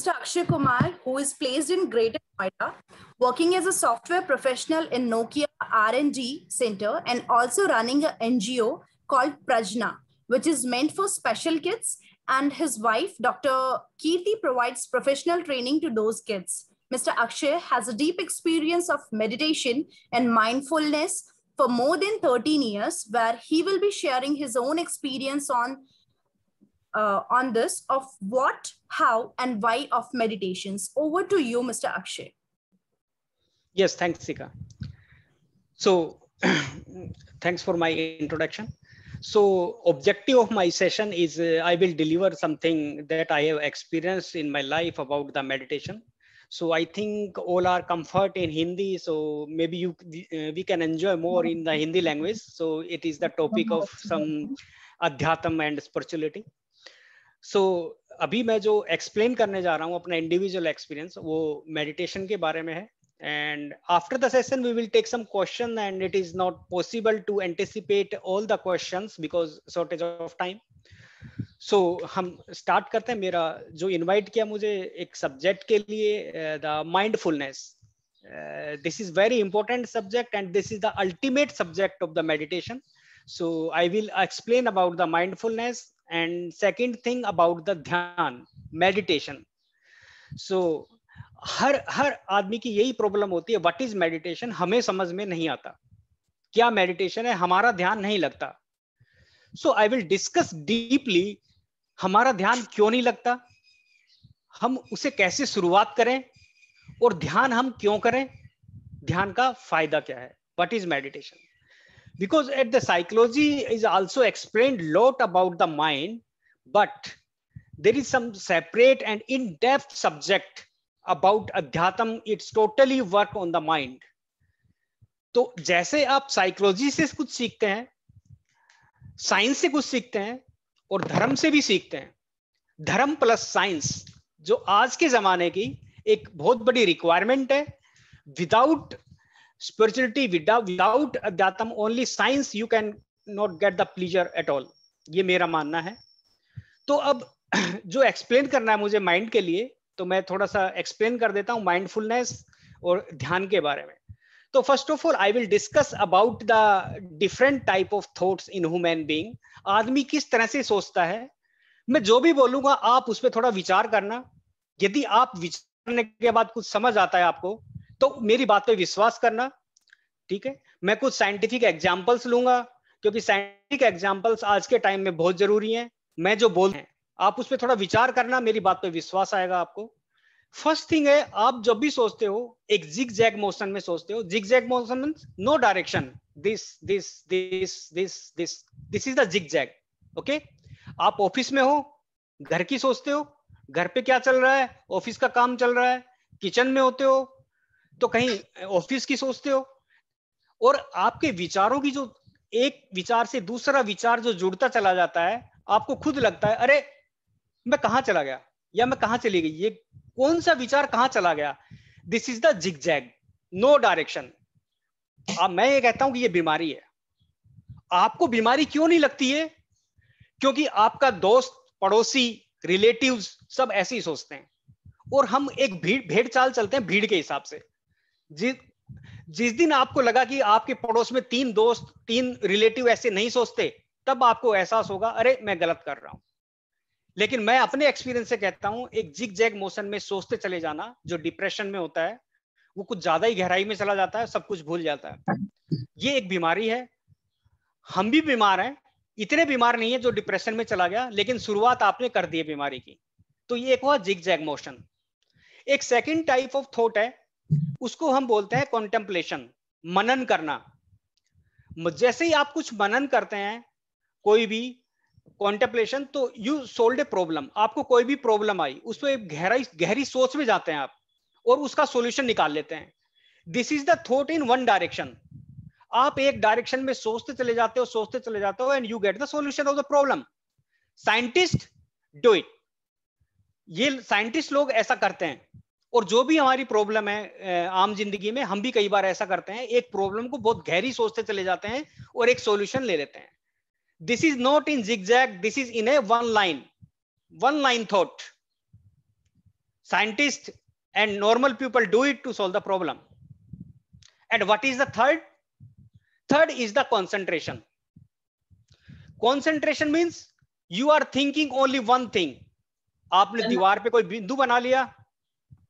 Mr. Akshay Kumar, who is placed in Greater Noida, working as a software professional in Nokia R&D Center and also running an NGO called Prajna, which is meant for special kids. And his wife, Dr. Kirti, provides professional training to those kids. Mr. Akshay has a deep experience of meditation and mindfulness for more than 13 years, where he will be sharing his own experience on this of what, how, and why of meditations. Over to you, Mr. Akshay. Yes, thanks, Sika. So, thanks for my introduction. So, objective of my session is I will deliver something that I have experienced in my life about the meditation. So, I think all are comfort in Hindi. So, maybe we can enjoy more in the Hindi language. So, it is the topic of some adhyatam and spirituality. So अभी मैं जो explain करने जा रहा हूँ अपना individual experience वो meditation के बारे में है. And after the session we will take some question and it is not possible to anticipate all the questions because shortage of time. So हम स्टार्ट करते हैं. मेरा जो इनवाइट किया मुझे एक सब्जेक्ट के लिए the mindfulness. This is very important subject and this is the ultimate subject of the meditation. So I will explain about the mindfulness and second thing about the ध्यान meditation. So हर आदमी की यही problem होती है. What is meditation हमें समझ में नहीं आता. क्या मेडिटेशन है, हमारा ध्यान नहीं लगता. सो आई विल डिस्कस डीपली हमारा ध्यान क्यों नहीं लगता, हम उसे कैसे शुरुआत करें और ध्यान हम क्यों करें, ध्यान का फायदा क्या है, what is meditation. Because at the psychology is also explained lot about the mind, but there is some separate and in-depth subject about adhyatam. It's totally work on the mind. तो जैसे आप साइकोलॉजी से कुछ सीखते हैं, science से कुछ सीखते हैं और धर्म से भी सीखते हैं. धर्म प्लस साइंस जो आज के जमाने की एक बहुत बड़ी रिक्वायरमेंट है. Without spirituality, without adhyatam, only science you can not get the pleasure at all. ये मेरा मानना है. तो अब जो एक्सप्लेन करना है मुझे माइंड के लिए, तो मैं थोड़ा सा एक्सप्लेन कर देता हूँ माइंडफुलनेस और ध्यान के बारे में. तो first of all I will discuss about the different type of thoughts in human being. आदमी किस तरह से सोचता है. मैं जो भी बोलूंगा आप उस पर थोड़ा विचार करना. यदि आप विचार करने के बाद कुछ समझ आता है आपको तो मेरी बात पे विश्वास करना. ठीक है, मैं कुछ साइंटिफिक एग्जांपल्स लूंगा क्योंकि साइंटिफिक एग्जांपल्स आज के टाइम में बहुत जरूरी हैं. मैं जो बोल रहा हूं आप उस पर थोड़ा विचार करना, मेरी बात पे विश्वास आएगा आपको. फर्स्ट थिंग है, आप जब भी सोचते हो एक जिग जैग मोशन में सोचते हो. Zigzag motion means no direction. This this this this this this is the zigzag. Okay, आप ऑफिस में हो, घर की सोचते हो, घर पे क्या चल रहा है, ऑफिस का काम चल रहा है. किचन में होते हो तो कहीं ऑफिस की सोचते हो. और आपके विचारों की जो एक विचार से दूसरा विचार जो जुड़ता चला जाता है, आपको खुद लगता है अरे मैं कहां चला गया या मैं कहां चली गई, ये कौन सा विचार कहां चला गया. This is the zigzag, no direction. अब मैं ये कहता हूं कि ये बीमारी है. आपको बीमारी क्यों नहीं लगती है? क्योंकि आपका दोस्त, पड़ोसी, रिलेटिव्स सब ऐसे ही सोचते हैं और हम एक भेड़ चाल चलते हैं भीड़ के हिसाब से. जिस दिन आपको लगा कि आपके पड़ोस में 3 दोस्त, 3 रिलेटिव ऐसे नहीं सोचते, तब आपको एहसास होगा अरे मैं गलत कर रहा हूं. लेकिन मैं अपने एक्सपीरियंस से कहता हूं एक जिग जैग मोशन में सोचते चले जाना जो डिप्रेशन में होता है वो कुछ ज्यादा ही गहराई में चला जाता है, सब कुछ भूल जाता है. ये एक बीमारी है. हम भी बीमार हैं, इतने बीमार नहीं है जो डिप्रेशन में चला गया, लेकिन शुरुआत आपने कर दी है बीमारी की. तो ये एक हुआ जिग जैग मोशन. एक सेकंड टाइप ऑफ थॉट है, उसको हम बोलते हैं कॉन्टेम्पलेशन, मनन करना. जैसे ही आप कुछ मनन करते हैं, कोई भी कॉन्टेम्पलेशन, तो यू सोल्व ए प्रॉब्लम. आपको कोई भी प्रॉब्लम आई, उस पर गहरी सोच में जाते हैं आप और उसका सॉल्यूशन निकाल लेते हैं. This is the thought in one direction. आप एक डायरेक्शन में सोचते चले जाते हो and you get the solution of the problem. Scientist do it. ये साइंटिस्ट लोग ऐसा करते हैं. और जो भी हमारी प्रॉब्लम है आम जिंदगी में, हम भी कई बार ऐसा करते हैं, एक प्रॉब्लम को बहुत गहरी सोचते चले जाते हैं और एक सॉल्यूशन ले लेते हैं. This is not in zigzag, this is in A one line thought. Scientists and normal people do it to solve the problem. And what is the third? Third is the concentration. Concentration means you are thinking only one thing. आपने दीवार पे कोई बिंदु बना लिया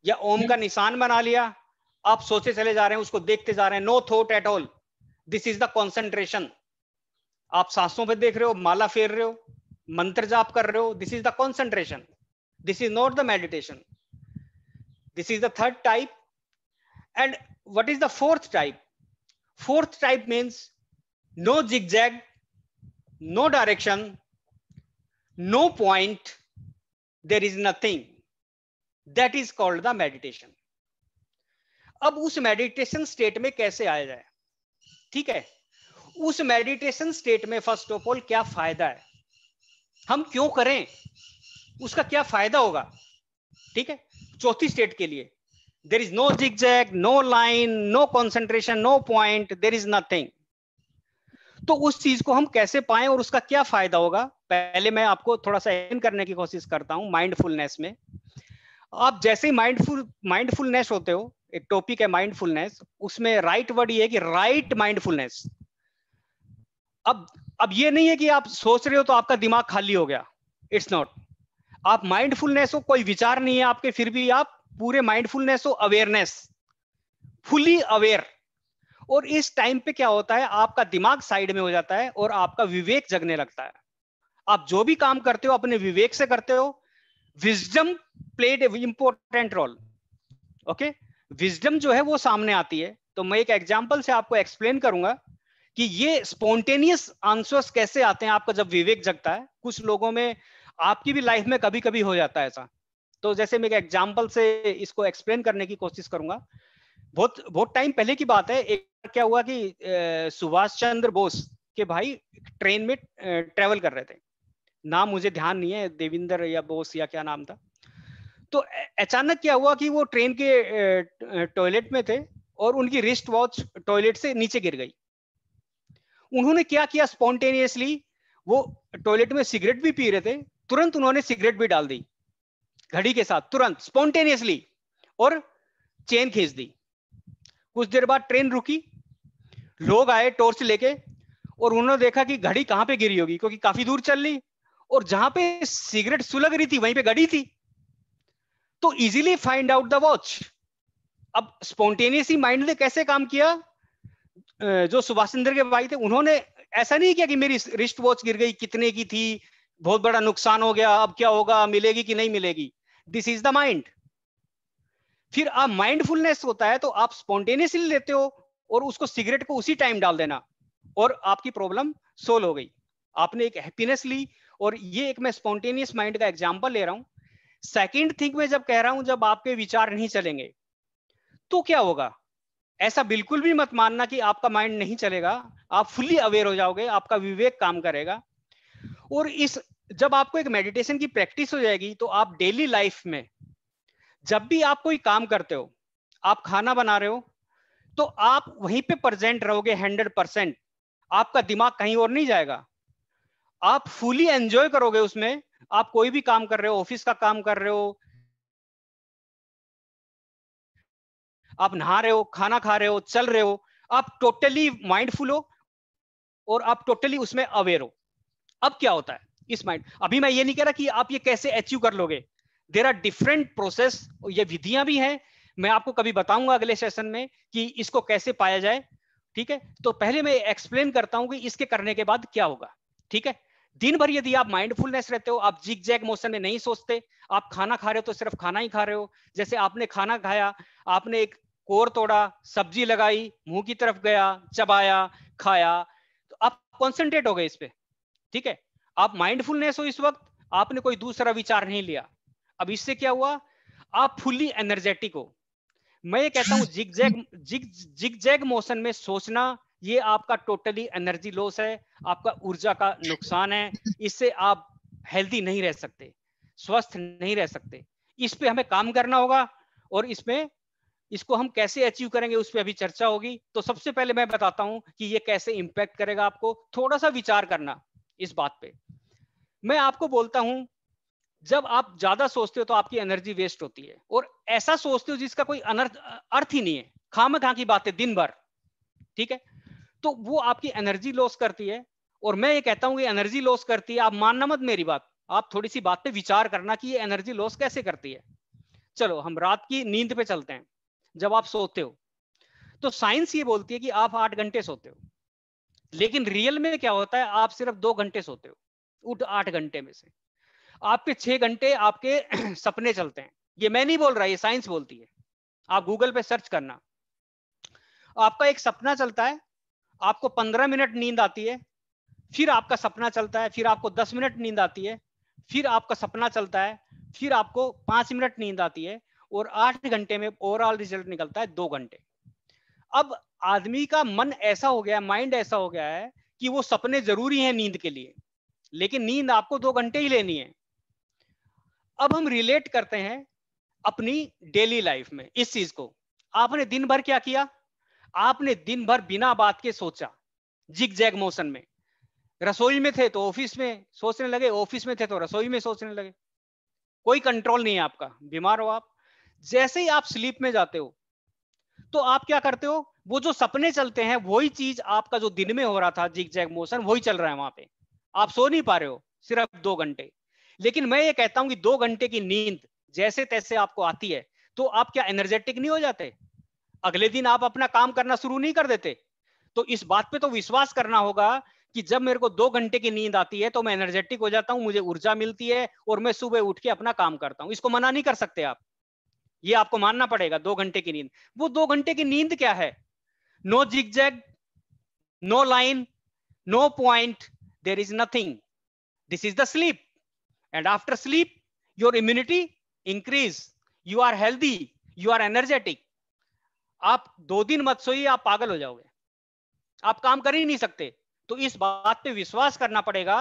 या ओम का निशान बना लिया, आप सोचे चले जा रहे हैं, उसको देखते जा रहे हैं, no thought at all. This is the concentration. आप सांसों पे देख रहे हो, माला फेर रहे हो, मंत्र जाप कर रहे हो, this is the concentration. This is not the meditation. This is the third type. And what is the fourth type? Fourth type means no zigzag, no direction, no point, there is nothing. That is called the meditation. अब उस meditation state में कैसे आया जाए? ठीक है, उस meditation state में फर्स्ट ऑफ ऑल क्या फायदा है, हम क्यों करें, उसका क्या फायदा होगा? ठीक है, चौथी स्टेट के लिए there is no zigzag, no line, no concentration, no point, there is nothing. तो उस चीज को हम कैसे पाएं और उसका क्या फायदा होगा, पहले मैं आपको थोड़ा सा एक्सप्लेन करने की कोशिश करता हूं. माइंडफुलनेस में आप जैसे ही माइंडफुलनेस होते हो, एक टॉपिक है माइंडफुलनेस, उसमें राइट वर्ड ये है कि राइट माइंडफुलनेस. अब ये नहीं है कि आप सोच रहे हो तो आपका दिमाग खाली हो गया, इट्स नॉट. आप माइंडफुलनेस हो, कोई विचार नहीं है आपके, फिर भी आप पूरे माइंडफुलनेस हो, अवेयरनेस, फुली अवेयर. और इस टाइम पे क्या होता है, आपका दिमाग साइड में हो जाता है और आपका विवेक जगने लगता है. आप जो भी काम करते हो अपने विवेक से करते हो. Wisdom played a important role. Okay, wisdom जो है वो सामने आती है. तो मैं एक एग्जांपल से आपको एक्सप्लेन करूंगा कि ये स्पॉन्टेनियस आंसर्स कैसे आते हैं आपका जब विवेक जगता है. कुछ लोगों में, आपकी भी लाइफ में कभी कभी हो जाता है ऐसा. तो जैसे मैं एक एग्जांपल से इसको एक्सप्लेन करने की कोशिश करूंगा. बहुत टाइम पहले की बात है. एक क्या हुआ कि सुभाष चंद्र बोस के भाई ट्रेन में ट्रेवल कर रहे थे, नाम मुझे ध्यान नहीं है, देविंदर या बोस या क्या नाम था. तो अचानक क्या हुआ कि वो ट्रेन के टॉयलेट में थे और उनकी रिस्ट वॉच टॉयलेट से नीचे गिर गई. उन्होंने क्या किया, स्पॉन्टेनियसली, वो टॉयलेट में सिगरेट भी पी रहे थे, तुरंत उन्होंने सिगरेट भी डाल दी घड़ी के साथ, तुरंत स्पॉन्टेनियसली, और चेन खींच दी. कुछ देर बाद ट्रेन रुकी, लोग आए टॉर्च लेके और उन्होंने देखा कि घड़ी कहां पे गिरी होगी, क्योंकि काफी दूर चल ली और जहां पे सिगरेट सुलग रही थी वहीं पे घड़ी थी. तो easily find out the watch. अब स्पॉन्टेनियसली माइंड ने कैसे काम किया, जो सुभाष चंद्र के भाई थे उन्होंने ऐसा नहीं किया कि मेरी रिस्ट वॉच गिर गई, कितने की थी, बहुत बड़ा नुकसान हो गया, अब क्या होगा, मिलेगी कि नहीं मिलेगी. This is the mind. फिर आप माइंडफुलनेस होता है तो आप स्पॉन्टेनियसली लेते हो और उसको सिगरेट को उसी टाइम डाल देना और आपकी प्रॉब्लम सोल्व हो गई. आपने एक हैप्पीनेस ली. और ये एक मैं स्पॉन्टेनियस माइंड का एग्जांपल ले रहा हूं. सेकंड थिंग में जब कह रहा हूं, जब आपके विचार नहीं चलेंगे तो क्या होगा, ऐसा बिल्कुल भी मत मानना कि आपका माइंड नहीं चलेगा. आप फुल्ली अवेयर हो जाओगे, आपका विवेक काम करेगा. और इस जब आपको एक मेडिटेशन की प्रैक्टिस हो जाएगी तो आप डेली लाइफ में जब भी आप कोई काम करते हो, आप खाना बना रहे हो, तो आप वहीं पे प्रेजेंट रहोगे 100%. आपका दिमाग कहीं और नहीं जाएगा. आप फुली एंजॉय करोगे उसमें. आप कोई भी काम कर रहे हो, ऑफिस का काम कर रहे हो, आप नहा रहे हो, खाना खा रहे हो, चल रहे हो, आप टोटली माइंडफुल हो और आप टोटली उसमें अवेयर हो. अब क्या होता है इस माइंड, अभी मैं ये नहीं कह रहा कि आप ये कैसे अचीव कर लोगे. देयर आर डिफरेंट प्रोसेस, ये विधियां भी हैं, मैं आपको कभी बताऊंगा अगले सेशन में कि इसको कैसे पाया जाए. ठीक है, तो पहले मैं एक्सप्लेन करता हूं कि इसके करने के बाद क्या होगा. ठीक है, दिन भर यदि आप माइंडफुलनेस रहते हो, आप जिग जैग मोशन में नहीं सोचते, आप खाना खा रहे हो तो सिर्फ खाना ही खा रहे हो. जैसे आपने खाना खाया, आपने एक कोर तोड़ा, सब्जी लगाई, मुंह की तरफ गया, चबाया, खाया, तो आप कॉन्सेंट्रेट हो गए इस पे. ठीक है, आप माइंडफुलनेस हो इस वक्त, आपने कोई दूसरा विचार नहीं लिया. अब इससे क्या हुआ, आप फुल्ली एनर्जेटिक हो. मैं ये कहता हूं जिग जैग मोशन में सोचना, ये आपका टोटली एनर्जी लॉस है, आपका ऊर्जा का नुकसान है. इससे आप हेल्दी नहीं रह सकते, स्वस्थ नहीं रह सकते. इस पे हमें काम करना होगा और इसको हम कैसे अचीव करेंगे उस पर अभी चर्चा होगी. तो सबसे पहले मैं बताता हूं कि ये कैसे इंपैक्ट करेगा आपको. थोड़ा सा विचार करना इस बात पे. मैं आपको बोलता हूं जब आप ज्यादा सोचते हो तो आपकी एनर्जी वेस्ट होती है, और ऐसा सोचते हो जिसका कोई अर्थ ही नहीं है, खामखा की बातें दिन भर, ठीक है, तो वो आपकी एनर्जी लॉस करती है। और मैं ये कहता हूं कि एनर्जी लॉस करती है, आप मानना मत मेरी बात, आप थोड़ी सी बात पे विचार करना कि ये एनर्जी लॉस कैसे करती है। चलो हम रात की नींद पे चलते हैं। जब आप सोते हो तो साइंस ये बोलती है कि आप 8 घंटे सोते हो, लेकिन रियल में क्या होता है, आप सिर्फ 2 घंटे सोते हो। उठ 8 घंटे में से आपके 6 घंटे आपके सपने चलते हैं। ये मैं नहीं बोल रहा, ये साइंस बोलती है, आप गूगल पे सर्च करना। आपका एक सपना चलता है, आपको 15 मिनट नींद आती है, फिर आपका सपना चलता है, फिर आपको 10 मिनट नींद आती है, फिर आपका सपना चलता है, फिर आपको 5 मिनट नींद आती है, और 8 घंटे में ओवरऑल रिजल्ट निकलता है 2 घंटे। अब आदमी का मन ऐसा हो गया है, माइंड ऐसा हो गया है कि वो सपने जरूरी हैं नींद के लिए, लेकिन नींद आपको 2 घंटे ही लेनी है। अब हम रिलेट करते हैं अपनी डेली लाइफ में इस चीज को। आपने दिन भर क्या किया, आपने दिन भर बिना बात के सोचा, जिग जैग मोशन में। रसोई में थे तो ऑफिस में सोचने लगे, ऑफिस में थे तो रसोई में सोचने लगे, कोई कंट्रोल नहीं है आपका, बीमार हो आप। जैसे ही आप स्लीप में जाते हो तो आप क्या करते हो, वो जो सपने चलते हैं वही चीज आपका जो दिन में हो रहा था जिग जैग मोशन, वही चल रहा है वहां पे। आप सो नहीं पा रहे हो सिर्फ 2 घंटे। लेकिन मैं ये कहता हूं कि 2 घंटे की नींद जैसे तैसे आपको आती है तो आप क्या एनर्जेटिक नहीं हो जाते, अगले दिन आप अपना काम करना शुरू नहीं कर देते। तो इस बात पे तो विश्वास करना होगा कि जब मेरे को 2 घंटे की नींद आती है तो मैं एनर्जेटिक हो जाता हूं, मुझे ऊर्जा मिलती है और मैं सुबह उठ के अपना काम करता हूं। इसको मना नहीं कर सकते आप, ये आपको मानना पड़ेगा। 2 घंटे की नींद, वो 2 घंटे की नींद क्या है, no zigzag, no line, no point, there is nothing, this is the sleep. And after sleep your immunity increase, you are healthy, you are energetic. आप 2 दिन मत सोइए, आप पागल हो जाओगे, आप काम कर ही नहीं सकते। तो इस बात पे विश्वास करना पड़ेगा।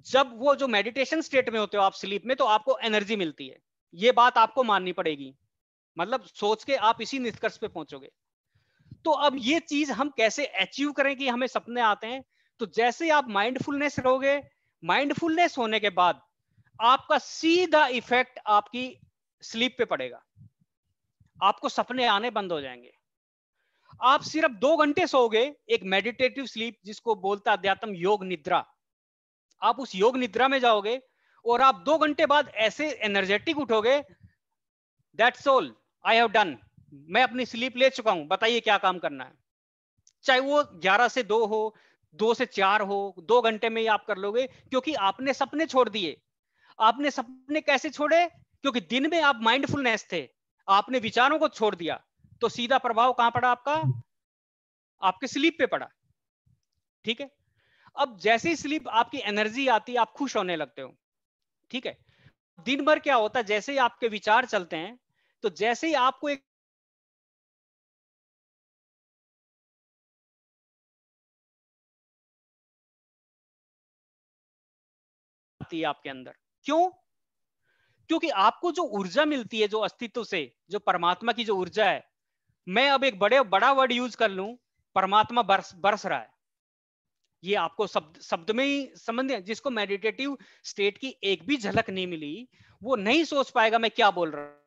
जब वो जो मेडिटेशन स्टेट में होते हो आप स्लीप में, तो आपको एनर्जी मिलती है, ये बात आपको माननी पड़ेगी। मतलब सोच के आप इसी निष्कर्ष पे पहुंचोगे। तो अब ये चीज हम कैसे अचीव करें कि हमें सपने आते हैं, तो जैसे आप माइंडफुलनेस रहोगे, माइंडफुलनेस होने के बाद आपका सीधा इफेक्ट आपकी स्लीप पे पड़ेगा, आपको सपने आने बंद हो जाएंगे। आप सिर्फ 2 घंटे सोओगे, एक मेडिटेटिव स्लीप जिसको बोलता अध्यात्म योग निद्रा, आप उस योग निद्रा में जाओगे और आप 2 घंटे बाद ऐसे एनर्जेटिक उठोगे, that's all, I have done, मैं अपनी स्लीप ले चुका हूं, बताइए क्या काम करना है। चाहे वो 11 से 2 हो, 2 से 4 हो, 2 घंटे में ही आप कर लोगे, क्योंकि आपने सपने छोड़ दिए। आपने सपने कैसे छोड़े, क्योंकि दिन में आप माइंडफुलनेस थे, आपने विचारों को छोड़ दिया, तो सीधा प्रभाव कहां पड़ा आपका, आपके स्लीप पे पड़ा। ठीक है, अब जैसे ही स्लीप आपकी एनर्जी आती है, आप खुश होने लगते हो। ठीक है, दिन भर क्या होता है, जैसे ही आपके विचार चलते हैं, तो जैसे ही आपको एक आती है आपके अंदर, क्यों, क्योंकि आपको जो ऊर्जा मिलती है, जो अस्तित्व से, जो परमात्मा की जो ऊर्जा है, मैं अब एक बड़ा वर्ड यूज कर लूं, परमात्मा बरस रहा है। ये आपको शब्द शब्द में ही समझ, जिसको मेडिटेटिव स्टेट की एक भी झलक नहीं मिली, वो नहीं सोच पाएगा मैं क्या बोल रहा हूं।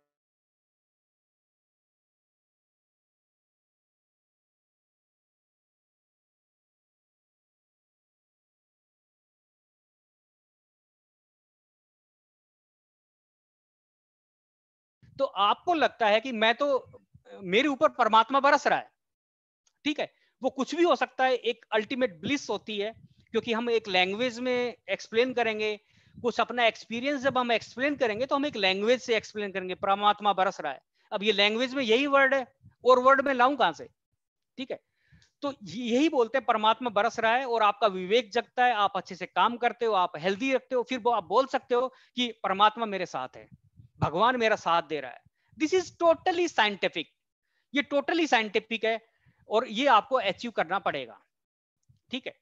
तो आपको लगता है कि मैं तो, मेरे ऊपर परमात्मा बरस रहा है। ठीक है, वो कुछ भी हो सकता है, एक अल्टीमेट ब्लिस होती है, क्योंकि हम एक लैंग्वेज में एक्सप्लेन करेंगे कुछ अपना एक्सपीरियंस, जब हम एक्सप्लेन करेंगे तो हम एक लैंग्वेज से एक्सप्लेन करेंगे, परमात्मा बरस रहा है। अब ये लैंग्वेज में यही वर्ड है, और वर्ड में लाऊं कहां से। ठीक है, तो यही बोलते हैं परमात्मा बरस रहा है, और आपका विवेक जगता है, आप अच्छे से काम करते हो, आप हेल्दी रखते हो, फिर वो आप बोल सकते हो कि परमात्मा मेरे साथ है, भगवान मेरा साथ दे रहा है। दिस इज टोटली साइंटिफिक, ये टोटली साइंटिफिक है, और ये आपको अचीव करना पड़ेगा। ठीक है,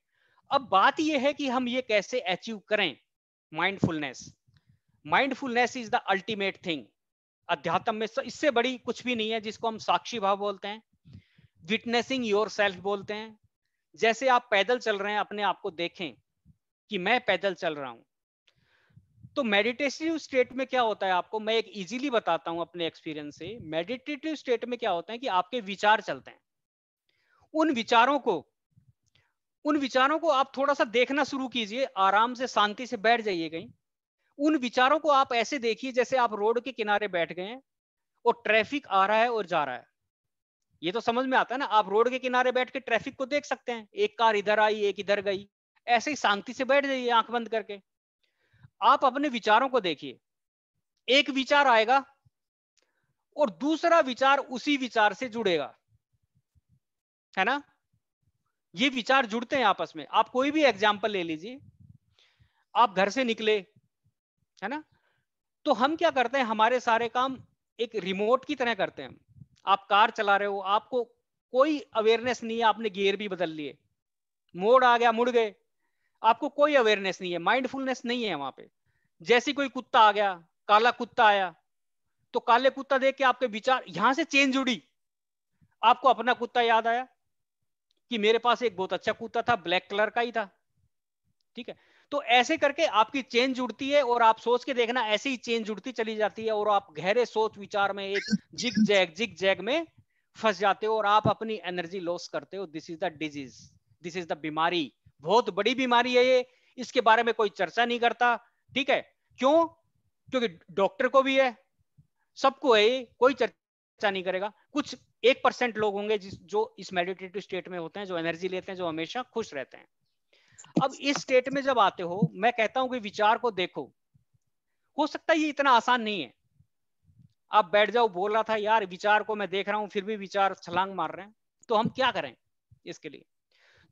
अब बात ये है कि हम ये कैसे अचीव करें mindfulness. Mindfulness is the ultimate thing. अध्यात्म में इससे बड़ी कुछ भी नहीं है, जिसको हम साक्षी भाव बोलते हैं, विटनेसिंग योर सेल्फ बोलते हैं। जैसे आप पैदल चल रहे हैं, अपने आप को देखें कि मैं पैदल चल रहा हूं, तो मेडिटेटिव स्टेट में क्या होता है, आपको मैं एक इजीली बताता हूं अपने एक्सपीरियंस से। मेडिटेटिव स्टेट में क्या होता है कि आपके विचार चलते हैं, उन विचारों को आप थोड़ा सा देखना शुरू कीजिए, आराम से शांति से बैठ जाइए कहीं। उन विचारों को आप ऐसे देखिए जैसे आप रोड के किनारे बैठ गए हैं और ट्रैफिक आ रहा है और जा रहा है। ये तो समझ में आता है ना, आप रोड के किनारे बैठ के ट्रैफिक को देख सकते हैं, एक कार इधर आई एक इधर गई, ऐसे ही शांति से बैठ जाइए आंख बंद करके। आप अपने विचारों को देखिए, एक विचार आएगा और दूसरा विचार उसी विचार से जुड़ेगा, है ना। ये विचार जुड़ते हैं आपस में। आप कोई भी एग्जाम्पल ले लीजिए, आप घर से निकले, है ना, तो हम क्या करते हैं, हमारे सारे काम एक रिमोट की तरह करते हैं। आप कार चला रहे हो, आपको कोई अवेयरनेस नहीं है, आपने गियर भी बदल लिए, मोड़ आ गया मुड़ गए, आपको कोई अवेयरनेस नहीं है, माइंडफुलनेस नहीं है वहां पे। जैसे कोई कुत्ता आ गया, काला कुत्ता आया, तो काले कुत्ता देख के आपके विचार यहां से चेंज जुड़ी, आपको अपना कुत्ता याद आया कि मेरे पास एक बहुत अच्छा कुत्ता था, ब्लैक कलर का ही था, ठीक है। तो ऐसे करके आपकी चेन जुड़ती है और आप सोच के देखना, ऐसे ही चेन जुड़ती चली जाती है और आप गहरे सोच विचार में एक जिग जैग में फंस जाते हो और आप अपनी एनर्जी लॉस करते हो। This is the disease, this is the बीमारी, बहुत बड़ी बीमारी है ये, इसके बारे में कोई चर्चा नहीं करता, ठीक है। क्यों? क्योंकि डॉक्टर को भी है, सबको है, कोई चर्चा नहीं करेगा। कुछ 1% लोग होंगे जो इस मेडिटेटिव स्टेट में होते हैं, जो एनर्जी लेते हैं, जो हमेशा खुश रहते हैं। अब इस स्टेट में जब आते हो, मैं कहता हूं कि विचार को देखो। हो सकता है ये इतना आसान नहीं है, आप बैठ जाओ, बोल रहा था यार विचार को मैं देख रहा हूं फिर भी विचार छलांग मार रहे हैं, तो हम क्या करें इसके लिए?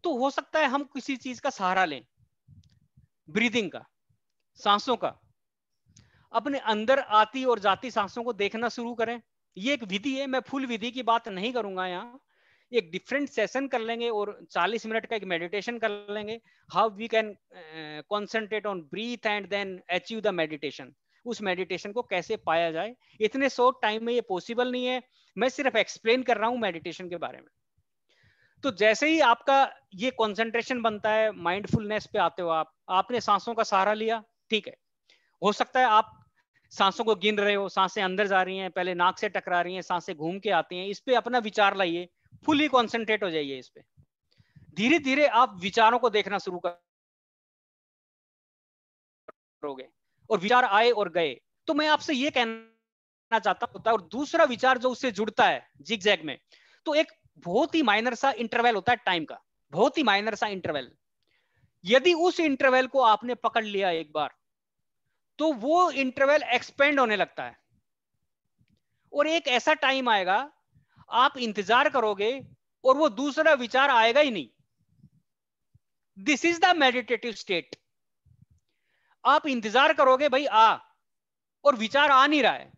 तो हो सकता है हम किसी चीज का सहारा लें, ब्रीदिंग का, सांसों का, अपने अंदर आती और जाती सांसों को देखना शुरू करें। ये एक विधि है, मैं फुल विधि की बात नहीं करूंगा यहाँ, एक डिफरेंट सेशन कर लेंगे और 40 मिनट का एक मेडिटेशन कर लेंगे, how we can concentrate on breath and then achieve the meditation. उस मेडिटेशन को कैसे पाया जाए, इतने शॉर्ट टाइम में ये पॉसिबल नहीं है, मैं सिर्फ एक्सप्लेन कर रहा हूं मेडिटेशन के बारे में। तो जैसे ही आपका ये कॉन्सेंट्रेशन बनता है, माइंडफुलनेस पे आते हो आप, आपने सांसों का सहारा लिया, ठीक है। हो सकता है आप सांसों को गिन रहे हो, सांसें अंदर जा रही हैं, पहले नाक से टकरा रही हैं, सांसें घूम के आती हैं, इस पे अपना विचार लाइए, फुली कॉन्सेंट्रेट हो जाइए इस पे। धीरे धीरे आप विचारों को देखना शुरू करोगे और विचार आए और गए। तो मैं आपसे ये कहना चाहता हूं, और दूसरा विचार जो उससे जुड़ता है जिगजैग में, तो एक बहुत ही माइनर सा इंटरवल होता है टाइम का, बहुत ही माइनर सा इंटरवल। यदि उस इंटरवल को आपने पकड़ लिया एक बार, तो वो इंटरवल एक्सपेंड होने लगता है और एक ऐसा टाइम आएगा आप इंतजार करोगे और वो दूसरा विचार आएगा ही नहीं। This is the meditative state. आप इंतजार करोगे भाई आ, और विचार आ नहीं रहा है,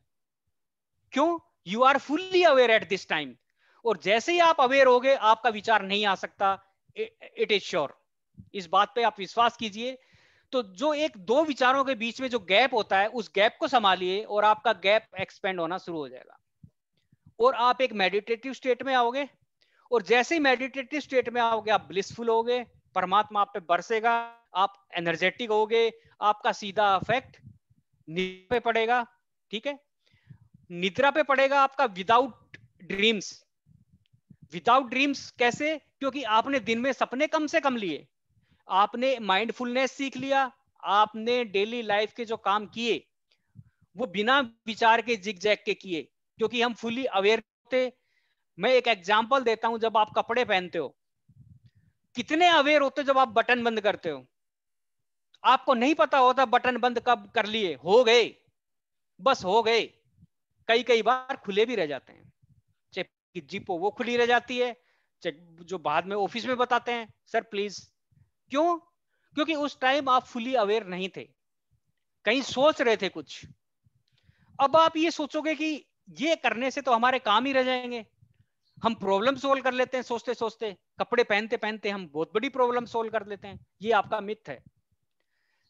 क्यों? You are fully aware at this time. और जैसे ही आप अवेयर होगे आपका विचार नहीं आ सकता, इट इज श्योर। इस बात पे आप विश्वास कीजिए। तो जो एक दो विचारों के बीच में जो गैप होता है, उस गैप को संभालिए और आपका गैप एक्सपेंड होना शुरू हो जाएगा और आप एक मेडिटेटिव स्टेट में आओगे। और जैसे ही मेडिटेटिव स्टेट में आओगे आप ब्लिसफुल होगे, परमात्मा आप पे बरसेगा, आप एनर्जेटिक होगे, आपका सीधा इफेक्ट निद्रा पे पड़ेगा, ठीक है। निद्रा पे पड़ेगा आपका विदाउट ड्रीम्स। विदाउट ड्रीम्स कैसे? क्योंकि आपने दिन में सपने कम से कम लिए, आपने माइंडफुलनेस सीख लिया, आपने डेली लाइफ के जो काम किए वो बिना विचार के जिगजैग के किए, क्योंकि हम फुली अवेयर थे। मैं एक एग्जांपल देता हूं, जब आप कपड़े पहनते हो कितने अवेयर होते हो? जब आप बटन बंद करते हो आपको नहीं पता होता बटन बंद कब कर लिए, हो गए, बस हो गए। कई कई बार खुले भी रह जाते हैं, चाहे जिप हो वो खुली रह जाती है, चाहे जो बाद में ऑफिस में बताते हैं सर प्लीज। क्यों? क्योंकि उस टाइम आप फुली अवेयर नहीं थे, कहीं सोच रहे थे कुछ। अब आप ये सोचोगे कि ये करने से तो हमारे काम ही रह जाएंगे, हम प्रॉब्लम सोल्व कर लेते हैं सोचते सोचते, कपड़े पहनते पहनते हम बहुत बड़ी प्रॉब्लम सोल्व कर लेते हैं। ये आपका मिथ है।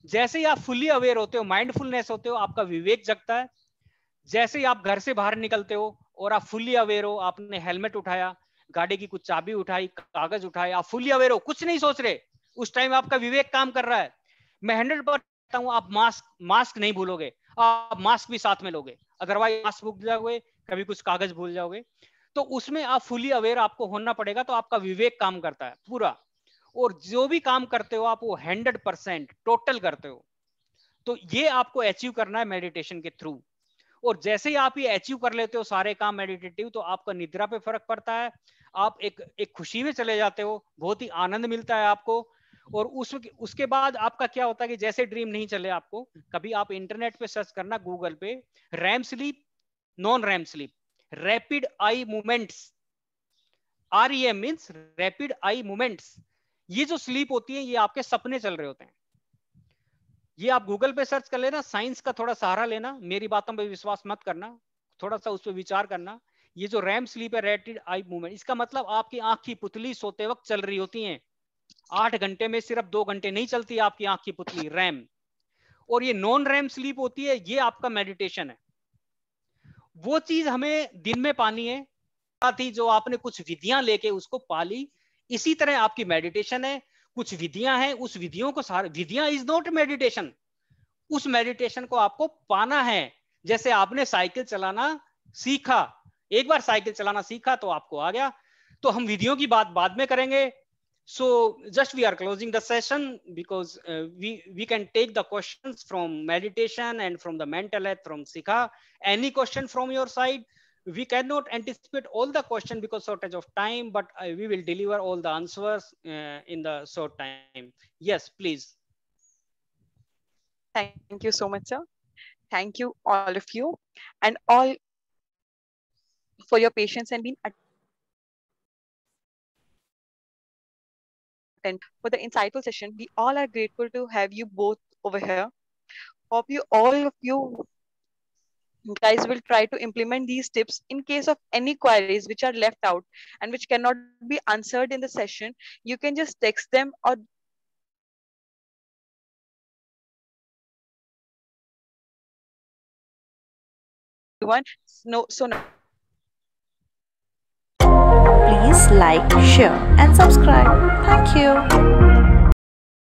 जैसे ही आप फुली अवेयर होते हो, माइंडफुलनेस होते हो, आपका विवेक जगता है। जैसे ही आप घर से बाहर निकलते हो और आप फुली अवेयर हो, आपने हेलमेट उठाया, गाड़ी की कुछ चाबी उठाई, कागज उठाए, आप फुली अवेयर हो, कुछ नहीं सोच रहे, उस टाइम आपका विवेक काम कर रहा है। मैं 100% सकता हूँ आप मास्क नहीं भूलोगे, आप मास्क भी साथ में लोगे, अदरवाइज मास्क भूल जाओगे, कभी कुछ कागज भूल जाओगे। तो उसमें आप फुली अवेयर आपको होना पड़ेगा, तो आपका विवेक काम करता है पूरा, और जो भी काम करते हो आप वो 100% टोटल करते हो। तो ये आपको अचीव करना है मेडिटेशन के थ्रू। और जैसे ही आप ये अचीव कर लेते हो सारे काम मेडिटेटिव, तो आपका निद्रा पे फर्क पड़ता है, आप एक खुशी में चले जाते हो, बहुत ही आनंद मिलता है आपको। और उसके बाद आपका क्या होता है कि जैसे ड्रीम नहीं चले आपको, कभी आप इंटरनेट पे सर्च करना गूगल पे, REM sleep, non REM sleep, rapid eye movements, REM means rapid eye movements. ये जो स्लीप होती है ये आपके सपने चल रहे होते हैं। ये आप गूगल पे सर्च कर लेना, साइंस का थोड़ा सहारा लेना, मेरी बातों पे विश्वास मत करना, थोड़ा सा उस पर विचार करना। ये जो रैम स्लीप है, रैपिड आई मूवमेंट, इसका मतलब आपकी आंख की पुतली सोते वक्त चल रही होती है। 8 घंटे में सिर्फ 2 घंटे नहीं चलती आपकी आंख की पुतली, रैम। और ये नॉन रैम स्लीप होती है, ये आपका मेडिटेशन है। वो चीज हमें दिन में पानी है, थी जो आपने कुछ विधियां लेके उसको पाली, इसी तरह आपकी मेडिटेशन है। कुछ विधियां हैं, उस विधियों को सारे, विधियां इज नॉट मेडिटेशन, उस मेडिटेशन को आपको पाना है। जैसे आपने साइकिल चलाना सीखा, एक बार साइकिल चलाना सीखा तो आपको आ गया। तो हम विधियों की बात बाद में करेंगे। So just we are closing the session because we can take the questions from meditation and from the mental health from Sikha. Any question from your side? We cannot anticipate all the question because shortage of time, but we will deliver all the answers in the short time. Yes, please. Thank you so much, sir. Thank you all of you and all for your patience and being for the insightful session. We all are grateful to have you both over here. Hope you all of you guys will try to implement these tips. In case of any queries which are left out and which cannot be answered in the session, you can just text them or Please like, share and subscribe. Thank you.